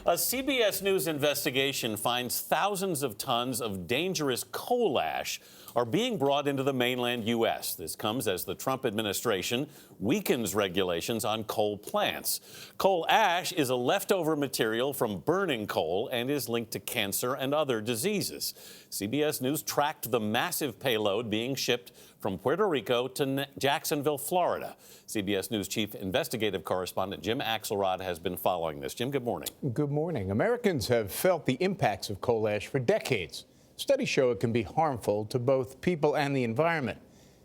A CBS News investigation finds thousands of tons of dangerous coal ash are being brought into the mainland U.S. This comes as the Trump administration weakens regulations on coal plants. Coal ash is a leftover material from burning coal and is linked to cancer and other diseases. CBS News tracked the massive payload being shipped from Puerto Rico to Jacksonville, Florida. CBS News chief investigative correspondent Jim Axelrod has been following this. Jim, good morning. Good morning. Americans have felt the impacts of coal ash for decades. Studies show it can be harmful to both people and the environment.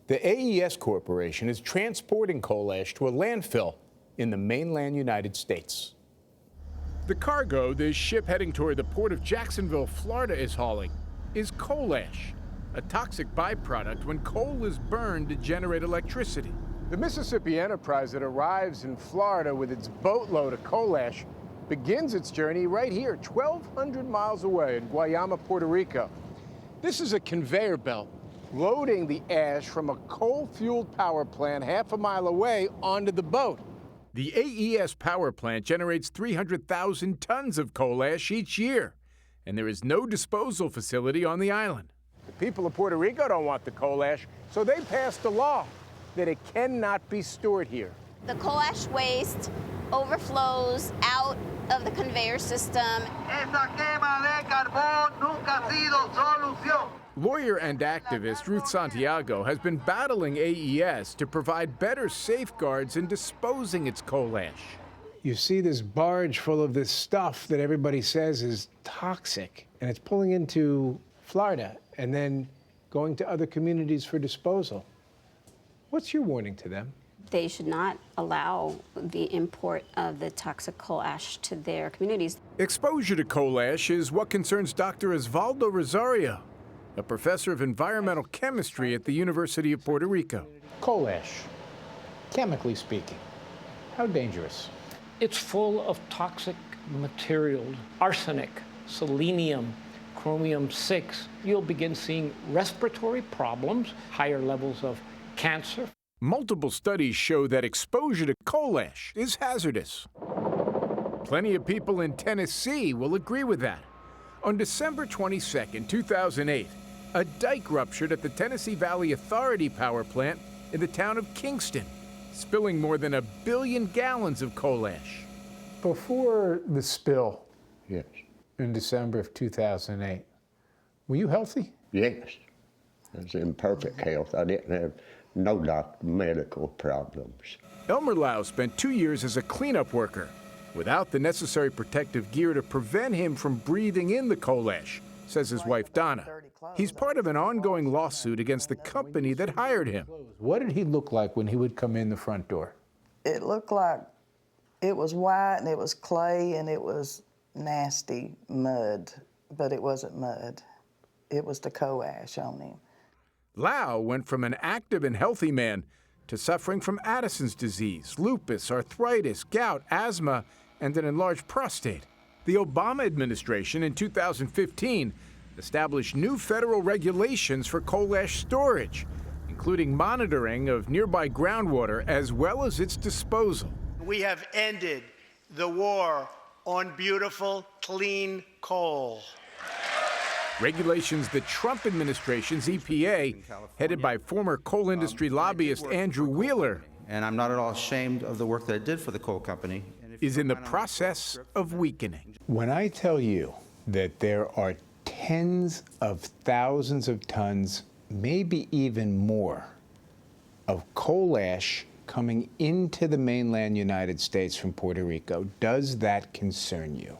The AES Corporation is transporting coal ash to a landfill in the mainland United States. The cargo this ship heading toward the port of Jacksonville, Florida is hauling is coal ash, a toxic byproduct when coal is burned to generate electricity. The Mississippi enterprise that arrives in Florida with its boatload of coal ash begins its journey right here, 1,200 miles away in Guayama, Puerto Rico. This is a conveyor belt loading the ash from a coal-fueled power plant half a mile away onto the boat. The AES power plant generates 300,000 tons of coal ash each year, and there is no disposal facility on the island. The people of Puerto Rico don't want the coal ash, so they passed a law that it cannot be stored here. The coal ash waste overflows out of the conveyor system. Lawyer and activist Ruth Santiago has been battling AES to provide better safeguards in disposing its coal ash. You see this barge full of this stuff that everybody says is toxic, and it's pulling into Florida and then going to other communities for disposal. What's your warning to them? They should not allow the import of the toxic coal ash to their communities. Exposure to coal ash is what concerns Dr. Osvaldo Rosario, a professor of environmental chemistry at the University of Puerto Rico. Coal ash, chemically speaking, how dangerous? It's full of toxic materials, arsenic, selenium, chromium-6. You'll begin seeing respiratory problems, higher levels of cancer. Multiple studies show that exposure to coal ash is hazardous. Plenty of people in Tennessee will agree with that. On December 22, 2008, a dike ruptured at the Tennessee Valley Authority power plant in the town of Kingston, spilling more than 1 billion gallons of coal ash. Before the spill, yes, in December of 2008, were you healthy? Yes, I was in perfect health. I didn't have no medical problems. Elmer Lau spent 2 years as a cleanup worker without the necessary protective gear to prevent him from breathing in the coal ash, says his wife Donna. He's part of an ongoing lawsuit against the company that hired him. What did he look like when he would come in the front door? It looked like it was white and it was clay and it was nasty mud, but it wasn't mud. It was the coal ash on him. Lau went from an active and healthy man to suffering from Addison's disease, lupus, arthritis, gout, asthma, and an enlarged prostate. The Obama administration in 2015 established new federal regulations for coal ash storage, including monitoring of nearby groundwater as well as its disposal. We have ended the war on beautiful, clean coal. Regulations the Trump administration's EPA, headed by former coal industry lobbyist Andrew Wheeler, and I'm not at all ashamed of the work that I did for the coal company, is in the process of weakening. When I tell you that there are tens of thousands of tons, maybe even more, of coal ash coming into the mainland United States from Puerto Rico, does that concern you?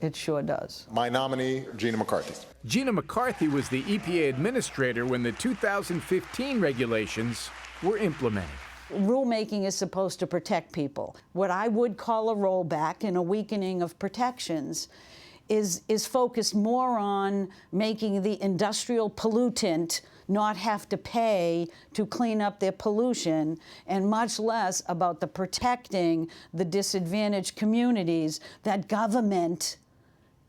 It sure does. My nominee, Gina McCarthy. Gina McCarthy was the EPA administrator when the 2015 regulations were implemented. Rulemaking is supposed to protect people. What I would call a rollback and a weakening of protections is focused more on making the industrial pollutant not have to pay to clean up their pollution, and much less about the protecting the disadvantaged communities that government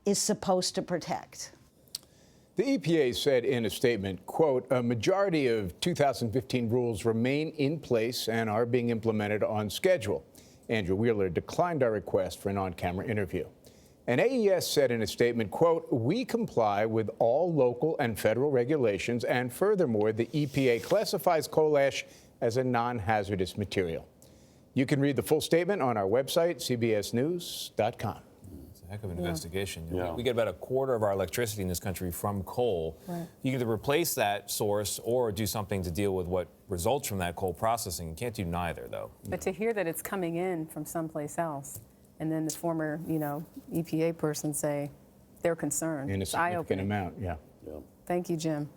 is supposed to protect. The EPA said in a statement, quote, a majority of 2015 rules remain in place and are being implemented on schedule. Andrew Wheeler declined our request for an on-camera interview. And AES said in a statement, quote, "We comply with all local and federal regulations, and furthermore, the EPA classifies coal ash as a non-hazardous material." You can read the full statement on our website, cbsnews.com. It's a heck of an investigation. Yeah. We get about a quarter of our electricity in this country from coal. Right. You can either replace that source or do something to deal with what results from that coal processing. You can't do neither, though. But to hear that it's coming in from someplace else, and then the former, EPA person say they're concerned. In a It's significant eye-opening. amount, yeah. Thank you, Jim.